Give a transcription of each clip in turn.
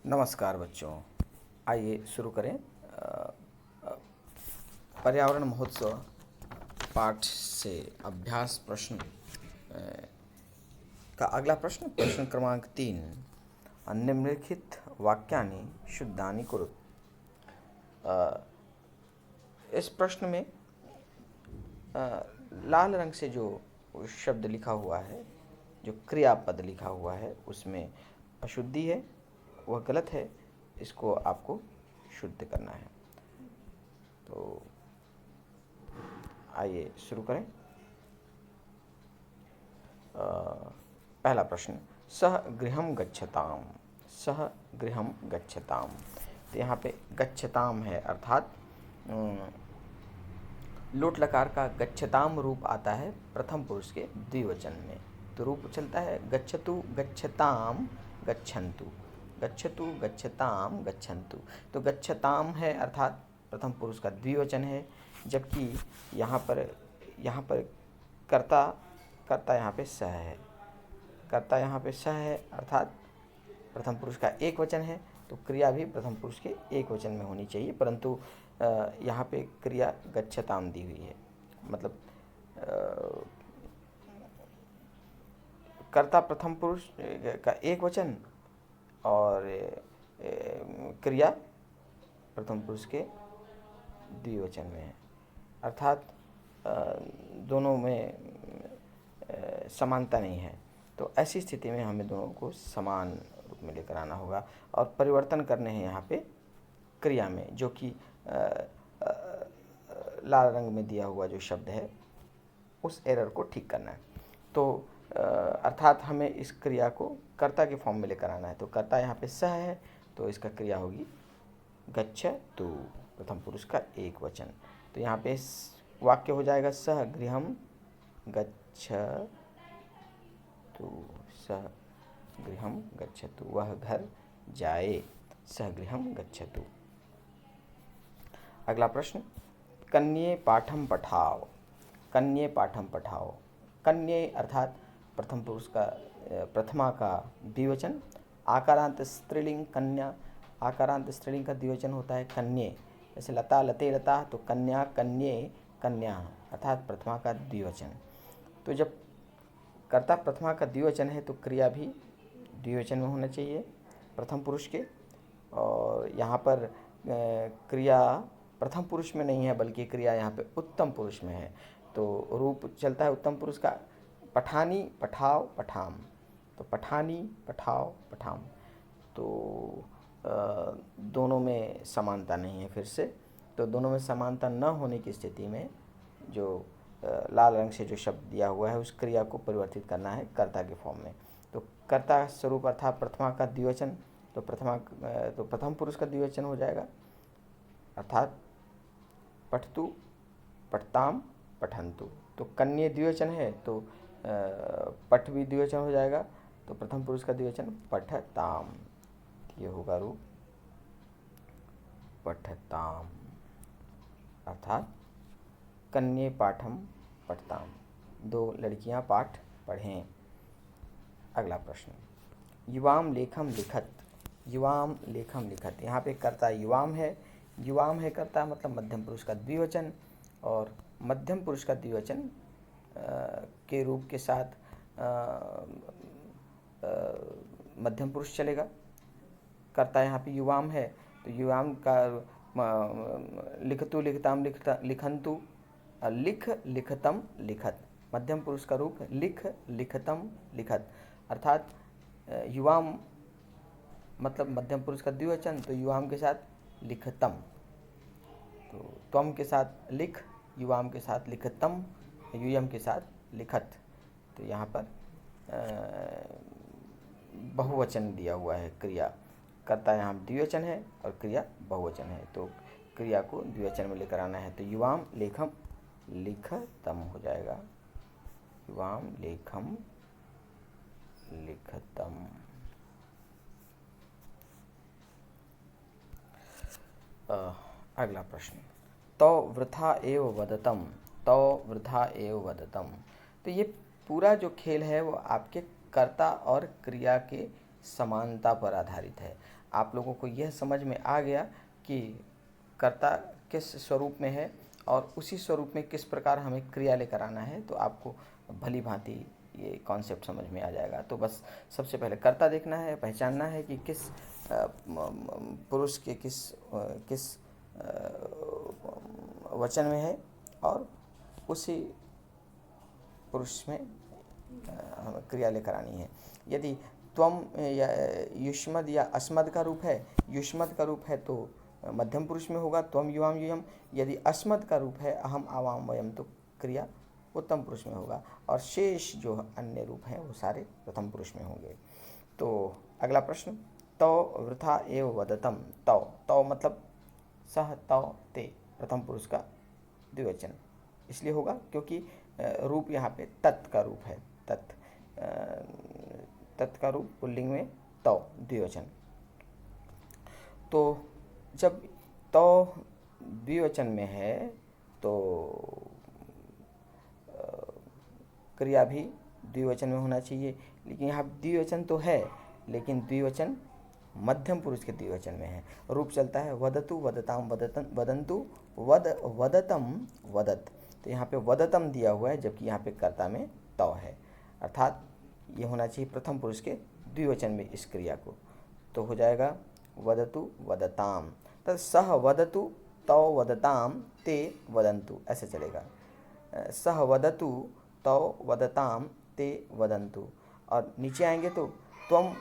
नमस्कार बच्चों, आइए शुरू करें पर्यावरण महोत्सव पाठ से अभ्यास प्रश्न का अगला प्रश्न क्रमांक 3। निम्नलिखित वाक्यानि शुद्धानि कुरु। इस प्रश्न में लाल रंग से जो शब्द लिखा हुआ है, जो क्रियापद लिखा हुआ है, उसमें अशुद्धि है, वह गलत है। इसको आपको शुद्ध करना है। तो आइए शुरू करें। पहला प्रश्न, सह गृहं गच्छताम। सह गृहं गच्छताम। तो यहाँ पे गच्छताम है, अर्थात लोट लकार का गच्छताम रूप आता है प्रथम पुरुष के द्विवचन में। तो रूप चलता है गच्छतु गच्छताम गच्छन्तु, गच्छतु गच्छताम गच्छन्तु। तो गच्छताम है अर्थात प्रथम पुरुष का द्विवचन है, जबकि यहाँ पर कर्ता यहाँ पे सह है। कर्ता यहाँ पे सह है अर्थात प्रथम पुरुष का एक वचन है, तो क्रिया भी प्रथम पुरुष के एक वचन में होनी चाहिए, परंतु यहाँ पे क्रिया गच्छताम दी हुई है। मतलब कर्ता प्रथम पुरुष का एक वचन और क्रिया प्रथम पुरुष के द्विवचन में है, अर्थात दोनों में समानता नहीं है। तो ऐसी स्थिति में हमें दोनों को समान रूप में लेकर आना होगा और परिवर्तन करने हैं यहाँ पे क्रिया में, जो कि लाल रंग में दिया हुआ जो शब्द है उस एरर को ठीक करना है। तो अर्थात हमें इस क्रिया को कर्ता के फॉर्म में लेकर आना है। तो कर्ता यहाँ पे सह है, तो इसका क्रिया होगी गच्छतु, प्रथम पुरुष का एक वचन। तो यहाँ पे वाक्य हो जाएगा सह गृहं गच्छतु, सह गृहं गच्छतु, वह घर जाए, सह गृहं गच्छतु। अगला प्रश्न, कन्ये पाठं पठाओ। कन्ये पाठं पठाओ। कन्ये अर्थात प्रथम पुरुष का प्रथमा का द्विवचन, आकारांत स्त्रीलिंग कन्या। आकारांत स्त्रीलिंग का द्विवचन होता है कन्ये। जैसे लता लते लता, तो कन्या कन्ये कन्या, अर्थात प्रथमा का द्विवचन। तो जब कर्ता प्रथमा का द्विवचन है तो क्रिया भी द्विवचन में होना चाहिए प्रथम पुरुष के। और यहाँ पर क्रिया प्रथम पुरुष में नहीं है, बल्कि क्रिया यहाँ पे उत्तम पुरुष में है। तो रूप चलता है उत्तम पुरुष का पठानी पठाओ पठाम। तो पठानी पठाओ पठाम, तो दोनों में समानता नहीं है। फिर से तो दोनों में समानता न होने की स्थिति में जो लाल रंग से जो शब्द दिया हुआ है उस क्रिया को परिवर्तित करना है कर्ता के फॉर्म में। तो कर्ता स्वरूप अर्थात प्रथमा का द्विवचन, तो प्रथम पुरुष का द्विवचन हो जाएगा, अर्थात पठतु पठताम पठन्तु। तो कन्ये द्विवचन है, तो पठ भी द्विवचन हो जाएगा, तो प्रथम पुरुष का द्विवचन पठताम, ये होगा रूप पठताम, अर्थात कन्ये पाठम पठताम, दो लड़कियां पाठ पढ़ें। अगला प्रश्न, युवाम लेखम लिखत। युवाम लेखम लिखत। यहाँ पे कर्ता युवाम है। युवाम है कर्ता, मतलब मध्यम पुरुष का द्विवचन, और मध्यम पुरुष का द्विवचन के रूप के साथ मध्यम पुरुष चलेगा। कर्ता यहाँ पे युवाम है, तो युवाम का लिखतु लिखताम लिखन्तु, लिख लिखतम लिखत, मध्यम पुरुष का रूप लिख लिखतम लिखत, अर्थात युवाम मतलब मध्यम पुरुष का द्विवचन, तो युवाम के साथ लिखतम, तो त्वम के साथ लिख, युवाम के साथ लिखतम, यूयम के साथ लिखत। तो यहाँ पर बहुवचन दिया हुआ है क्रिया। कर्ता यहाँ द्विवचन है और क्रिया बहुवचन है, तो क्रिया को द्विवचन में लेकर आना है। तो युवाम लेखम लिखतम हो जाएगा, युवाम लेखम लिखतम। अगला प्रश्न, तो वृथा एव वदतम। तो वृथा एव वदतम। तो ये पूरा जो खेल है वो आपके कर्ता और क्रिया के समानता पर आधारित है। आप लोगों को यह समझ में आ गया कि कर्ता किस स्वरूप में है और उसी स्वरूप में किस प्रकार हमें क्रिया लेकर आना है, तो आपको भली भांति ये कॉन्सेप्ट समझ में आ जाएगा। तो बस सबसे पहले कर्ता देखना है, पहचानना है कि किस पुरुष के किस वचन में है और उसी पुरुष में हमें क्रिया लेकर आनी है। यदि त्वम या युष्मद या अस्मद का रूप है, युष्मद का रूप है तो मध्यम पुरुष में होगा, त्वम युवाम यूयम। यदि अस्मद का रूप है, अहम आवाम वयम, तो क्रिया उत्तम पुरुष में होगा और शेष जो अन्य रूप हैं वो सारे प्रथम पुरुष में होंगे। तो अगला प्रश्न, तौ वृथा एव वदतम। तौ, तौ मतलब सह तौ ते, प्रथम पुरुष का द्विवचन इसलिए होगा क्योंकि रूप यहाँ पे तत् का रूप है। तत् का रूप पुल्लिंग में, तौ द्विवचन। तो जब तौ द्विवचन में है तो क्रिया भी द्विवचन में होना चाहिए, लेकिन यहाँ द्विवचन तो है लेकिन द्विवचन मध्यम पुरुष के द्विवचन में है। रूप चलता है वदतु वदताम वदतन वदंतु वदतम वदत। तो यहाँ पे वदतम दिया हुआ है जबकि यहाँ पे कर्ता में तौ है, अर्थात ये होना चाहिए प्रथम पुरुष के द्विवचन में इस क्रिया को। तो हो जाएगा वदतु वदताम, तो सह वदतु तौ वदताम ते वदंतु, ऐसे चलेगा। सह वदतु तौ वदताम ते वदंतु। और नीचे आएंगे तो त्वम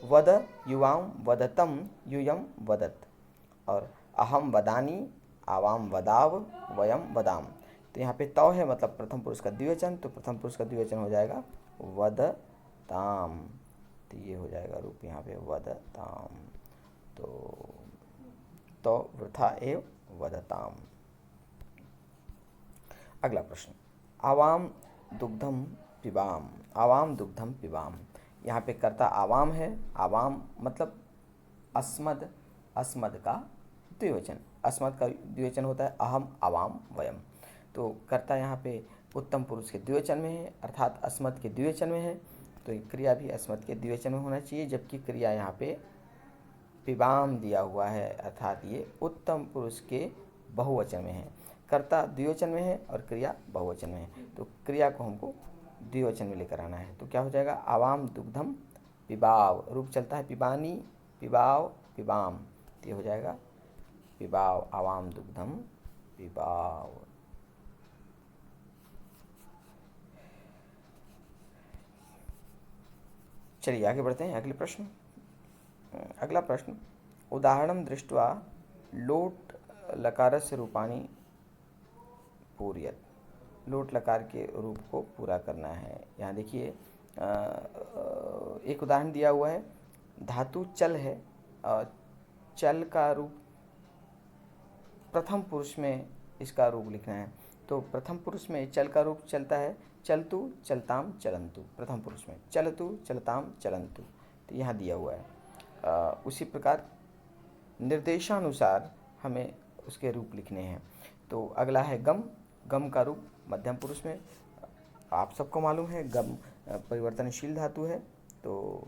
वद युवाम वदतम यूयम वदत, और अहम वदानी आवाम वदाव वयम वदाम। तो यहाँ पे तौ है मतलब प्रथम पुरुष का द्विवचन, तो प्रथम पुरुष का द्विवचन हो जाएगा वदताम। तो ये हो जाएगा रूप यहाँ पे वदताम। तो वृथा एव वदताम। अगला प्रश्न, आवाम दुग्धम पिबाम। आवाम दुग्धम पिबाम, यहाँ पे कर्ता आवाम है। आवाम मतलब अस्मद, अस्मद का द्विवचन। अस्मद का द्विवचन होता है अहम आवाम वयम। तो कर्ता यहाँ पे उत्तम पुरुष के द्विवचन में है, अर्थात अस्मद के द्विवचन में है, तो ये क्रिया भी अस्मद के द्विवचन में होना चाहिए। जबकि क्रिया यहाँ पे पिबाम दिया हुआ है, अर्थात ये उत्तम पुरुष के बहुवचन में है। कर्ता द्विवचन में है और क्रिया बहुवचन में है, तो क्रिया को हमको द्विवचन में लेकर आना है। तो क्या हो जाएगा, आवाम दुग्धम पिबाव। रूप चलता है पिबानी, पिबाव, पिबाम। तो ये हो जाएगा पिबाव, आवाम दुग्धम पिबाव। चलिए आगे बढ़ते हैं अगले प्रश्न। अगला प्रश्न, उदाहरणं दृष्ट्वा लोट लकारस्य रूपाणि पूरयत। लोट लकार के रूप को पूरा करना है। यहाँ देखिए एक उदाहरण दिया हुआ है, धातु चल है और चल का रूप प्रथम पुरुष में इसका रूप लिखना है। तो प्रथम पुरुष में चल का रूप चलता है चलतु चलताम चलंतु, प्रथम पुरुष में चलतु चलताम चलंतु, तो यहाँ दिया हुआ है। उसी प्रकार निर्देशानुसार हमें उसके रूप लिखने हैं। तो अगला है गम। गम का रूप मध्यम पुरुष में, आप सबको मालूम है गम परिवर्तनशील धातु है, तो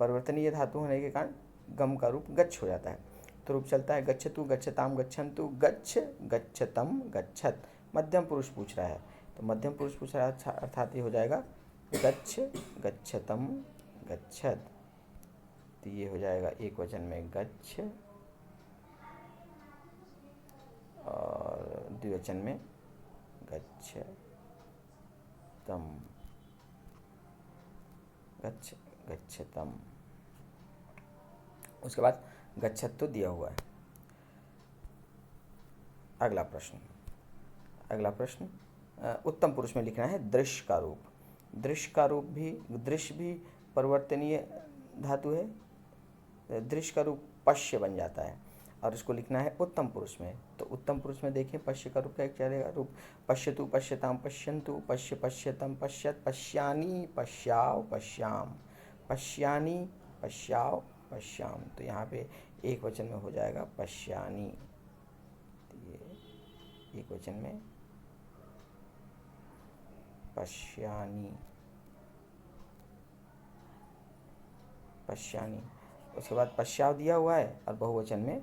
परिवर्तनीय धातु होने के कारण गम का रूप गच्छ हो जाता है। तो रूप चलता है गच्छतु गच्छताम गच्छन्तु, गच्छ गच्छतम गच्छत। मध्यम पुरुष पूछ रहा है, तो मध्यम पुरुष पूछ रहा है अर्थात ये हो जाएगा गच्छ गच्छतम गच्छत। तो ये हो जाएगा एक वचन में गच्छ और द्विवचन में गच्छतम, गच्छ गच्छतम। उसके बाद गच्छत तो दिया हुआ है। अगला प्रश्न, अगला प्रश्न उत्तम पुरुष में लिखना है दृश्य का रूप। दृश्य का रूप भी, दृश्य भी परिवर्तनीय धातु है। दृश्य का रूप पश्य बन जाता है और इसको लिखना है उत्तम पुरुष में। तो उत्तम पुरुष में देखिए पश्य का रूप क्या चलेगा, रूप पश्यतु पश्यताम पश्यन्तु, पश्य पश्यतम पश्यत, पश्यानि पश्याव पश्याम, पश्यानि पश्याव पश्याम। तो यहाँ पे एक वचन में हो जाएगा पश्यानि। तो ये एक वचन में पश्यानि, पश्यानि। उसके बाद पश्चाव दिया हुआ है और बहुवचन में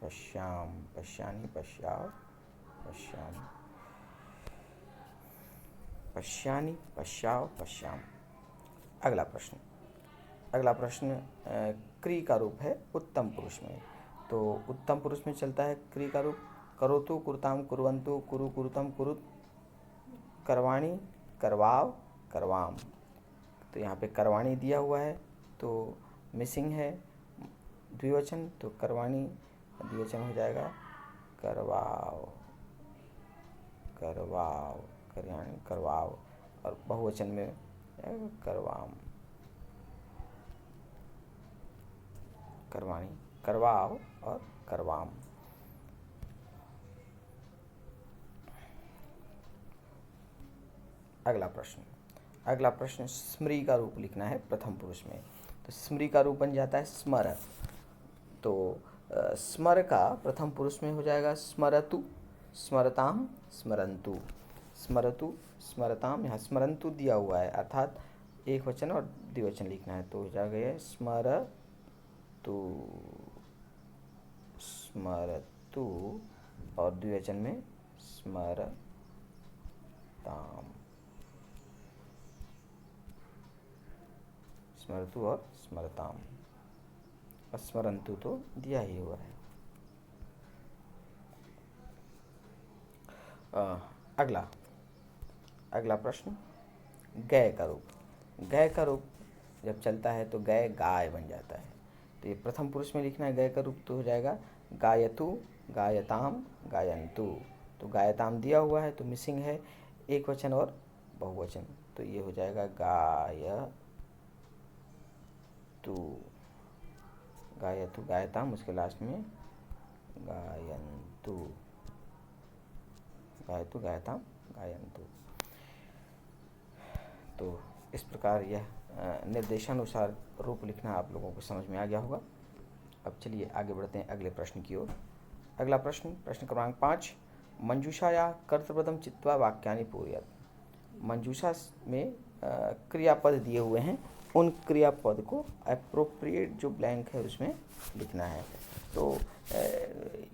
पश्याम, पश्यानि, पश्याव, पश्यामि, पश्यानि, पश्याव, पश्याम। अगला प्रश्न क्रिया का रूप है उत्तम पुरुष में। तो उत्तम पुरुष में चलता है क्रिया का रूप करोतु, कुरुताम, कुर्वन्तु, कुरु, कुरुतम, कुरुत, करवाणी, करवाव, करवाम। तो यहाँ पे करवाणी दिया हुआ है तो मिसिंग है द्विवचन, तो करवाणी द्विवचन हो जाएगा करवाव, करवाव, करवाणी, करवाव, और बहुवचन में करवाम, करवाणी, करवाव और करवाम। अगला प्रश्न स्मृति का रूप लिखना है प्रथम पुरुष में। तो स्मृति का रूप बन जाता है स्मर। तो स्मर का प्रथम पुरुष में हो जाएगा स्मरतु, स्मरताम, स्मरन्तु, स्मरतु, स्मरताम। यहाँ स्मरन्तु दिया हुआ है अर्थात एक वचन और द्विवचन लिखना है, तो हो जाएगा स्मरतु, स्मरतु, और द्विवचन में स्मरताम, स्मरतु और स्मरताम। स्मरन्तु तो दिया ही हुआ है। अगला प्रश्न गय का रूप। गय का रूप जब चलता है तो गय गाय बन जाता है। तो ये प्रथम पुरुष में लिखना है गय का रूप, तो हो जाएगा गायतु, गायताम, गायन्तु। तो गायताम दिया हुआ है तो मिसिंग है एक वचन और बहुवचन, तो ये हो जाएगा गायतु, गायतु, गायताम, उसके लास्ट में गायन्तु, गायतु, गायताम, गायन्तु। तो इस प्रकार यह निर्देशानुसार रूप लिखना आप लोगों को समझ में आ गया होगा। अब चलिए आगे बढ़ते हैं अगले प्रश्न की ओर। अगला प्रश्न क्रमांक 5, मंजूषाया कर्तृपदम चित्वा वाक्यानि पूरयत। मंजूषा में क्रियापद दिए हुए हैं, उन क्रियापद को एप्रोप्रिएट जो ब्लैंक है उसमें लिखना है। तो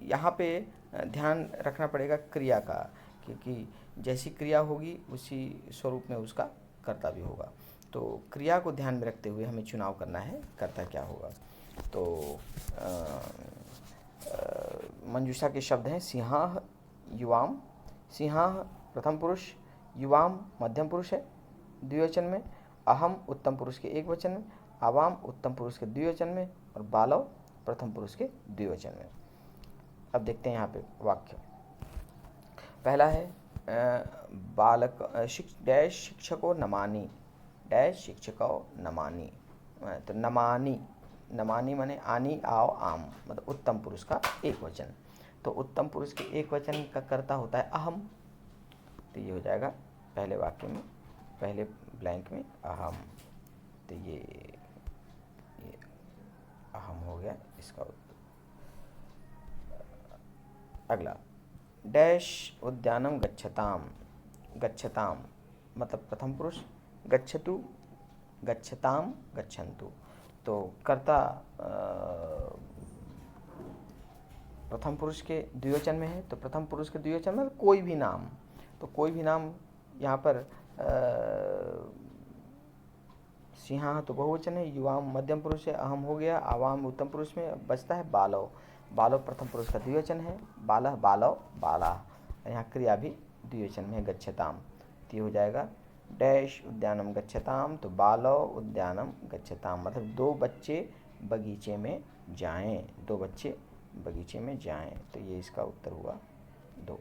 यहाँ पे ध्यान रखना पड़ेगा क्रिया का, क्योंकि जैसी क्रिया होगी उसी स्वरूप में उसका कर्ता भी होगा। तो क्रिया को ध्यान में रखते हुए हमें चुनाव करना है कर्ता क्या होगा। तो मंजूषा के शब्द हैं सिंहाः, युवाम। सिंहाः प्रथम पुरुष, युवाम मध्यम पुरुष है द्विवचन में, अहम उत्तम पुरुष के एक वचन में, आवाम उत्तम पुरुष के द्विवचन में, और बालव प्रथम पुरुष के द्विवचन में। अब देखते हैं यहाँ पे वाक्य। पहला है बालक डैश शिक्षको नमानि, डैश शिक्षको नमानि। तो नमानि, नमानि माने आनी, आओ, आम, मतलब उत्तम पुरुष का एक वचन। तो उत्तम पुरुष के एक वचन का कर्ता होता है अहम, तो ये हो जाएगा पहले वाक्य में, पहले ब्लैंक में अहम। तो ये अहम हो गया इसका उत्तर। अगला डैश उद्यानम गच्छताम, गच्छताम मतलब प्रथम पुरुष, गच्छतु, गच्छताम, गच्छन्तु। तो कर्ता प्रथम पुरुष के द्विवचन में है, तो प्रथम पुरुष के द्विवचन में कोई भी नाम, तो कोई भी नाम यहाँ पर सिंहा तो बहुवचन है, युवाम मध्यम पुरुष है, अहम हो गया, आवाम उत्तम पुरुष में, बचता है बालव। बालव प्रथम पुरुष का द्विवचन है, बालह, बालव, बाला। यहाँ क्रिया भी द्विवचन में है गच्छताम, तो ये हो जाएगा डैश उद्यानम गच्छताम। तो बालव उद्यानम गच्छताम मतलब दो बच्चे बगीचे में जाएं, दो बच्चे बगीचे में जाएं। तो ये इसका उत्तर हुआ 2।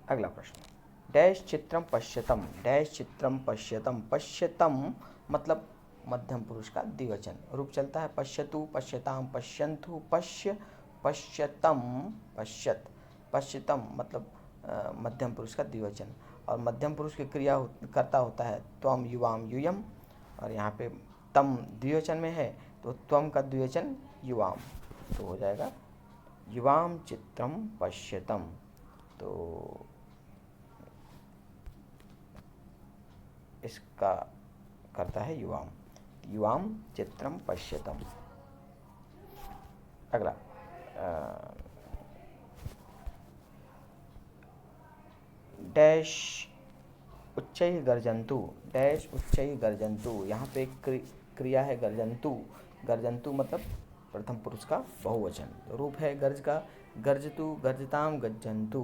अगला प्रश्न डैश चित्रम पश्यतम, डैश चित्रम पश्यतम। पश्यतम मतलब मध्यम पुरुष का द्विवचन, रूप चलता है पश्यतु, पश्यताम, पश्यन्तु, पश्य, पश्यतम, पश्यत। पश्यतम मतलब मध्यम पुरुष का द्विवचन, और मध्यम पुरुष की क्रिया कर्ता होता है त्वम, युवाम, यूयम, और यहाँ पे तम द्विवचन में है तो त्वम का द्विवचन युवाम, तो हो जाएगा युवाम चित्रम पश्यतम। तो इसका करता है युवाम। युवां चित्रं पश्यतम्। अगला डैश उच्चैः गर्जन्तु, डैश उच्चैः गर्जन्तु। यहाँ पे क्रिया है गर्जन्तु। गर्जन्तु मतलब प्रथम पुरुष का बहुवचन। रूप है गर्ज का, गर्जतु, गर्जताम, गज्जन्तु।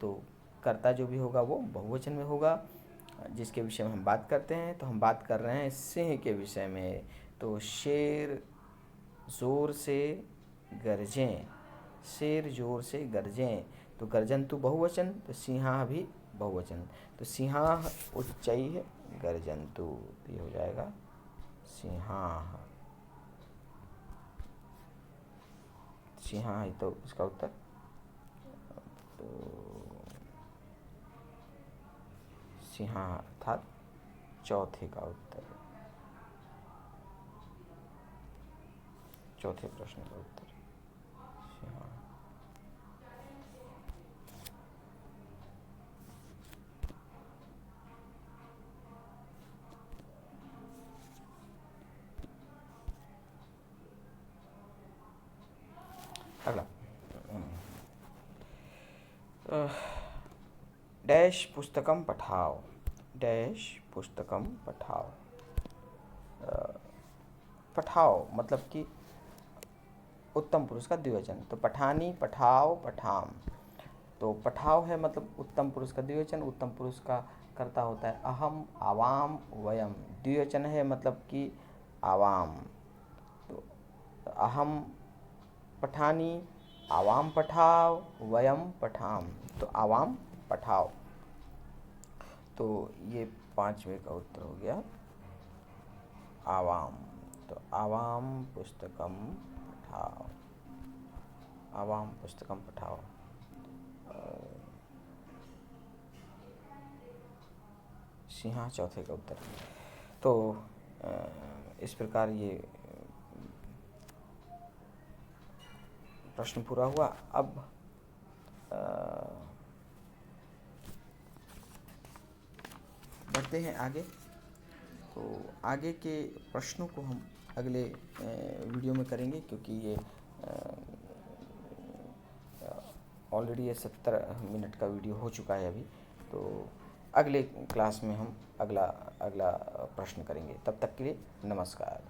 तो कर्ता जो भी होगा वो बहुवचन में होगा। जिसके विषय में हम बात करते हैं, तो हम बात कर रहे हैं सिंह के विषय में। तो शेर जोर से गरजें, शेर जोर से गरजें। तो गर्जन्तु बहुवचन, तो सिंहा भी बहुवचन। तो सिंहाः उच्चैः गर्जन्तु, तो ये हो जाएगा सिंहाः। सिंहाः तो इसका उत्तर। तो सिंहाः अर्थात चौथे का उत्तर, चौथे प्रश्न का उत्तर सिंहाः। अगला डैश पुस्तकं पठाओ, डैश पुस्तकं पठाओ। पठाओ मतलब कि उत्तम पुरुष का द्विवचन। तो पठानी, पठाओ, पठाम। तो पठाओ है मतलब उत्तम पुरुष का द्विवचन। उत्तम पुरुष का कर्ता होता है अहम, आवाम, वयम। द्विवचन है मतलब कि आवाम। तो अहम पठानी, आवाम पठाओ, वयम पठाम। तो आवाम पठाओ। तो ये पांचवे का उत्तर हो गया आवाम। तो आवाम पुस्तकम पठाओ, आवाम पुस्तकम पठाओ। सिंहा चौथे का उत्तर। तो इस प्रकार ये प्रश्न पूरा हुआ। अब बढ़ते हैं आगे। तो आगे के प्रश्नों को हम अगले वीडियो में करेंगे, क्योंकि ये ऑलरेडी ये 70 मिनट का वीडियो हो चुका है अभी। तो अगले क्लास में हम अगला प्रश्न करेंगे। तब तक के लिए नमस्कार।